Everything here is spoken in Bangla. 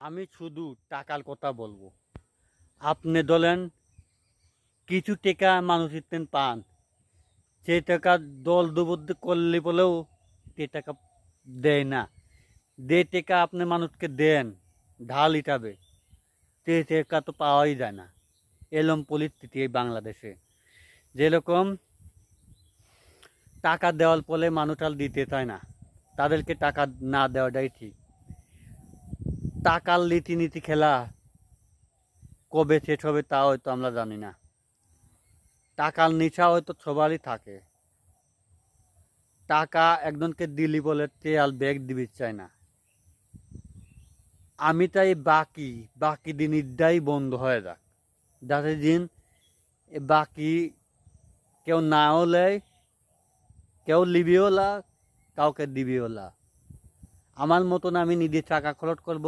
আমি শুধু টাকার কথা বলবো। আপনি বলেন কিছু টাকা মানুষ ইতেন পান, সেই টাকা দল দুবদ্ধ করলে বলেও সে টাকা দেয় না। যে টাকা আপনি মানুষকে দেন ঢাল হিসাবে, সে টাকা তো পাওয়াই যায় না। এরকম পরিস্থিতি এই বাংলাদেশে। যেরকম টাকা দেওয়ার ফলে মানুষ আর দিতে চায় না, তাদেরকে টাকা না দেওয়াটাই ঠিক। টাকার রীতিনীতি খেলা কবে শেষ হবে তা হয়তো আমরা জানি না। টাকার নেশা হয়তো সবারই থাকে। টাকা একজনকে দিলি বলে তে আর ব্যাগ দিবি চায় না। আমি চাই বাকি বাকি দিনটাই বন্ধ হয়ে যাক, যাতে দিন বাকি কেউ নাও লেয়, কেউ লিবিও না, কাউকে দিবিও না। আমার মতন আমি নিজে টাকা খরচ করব,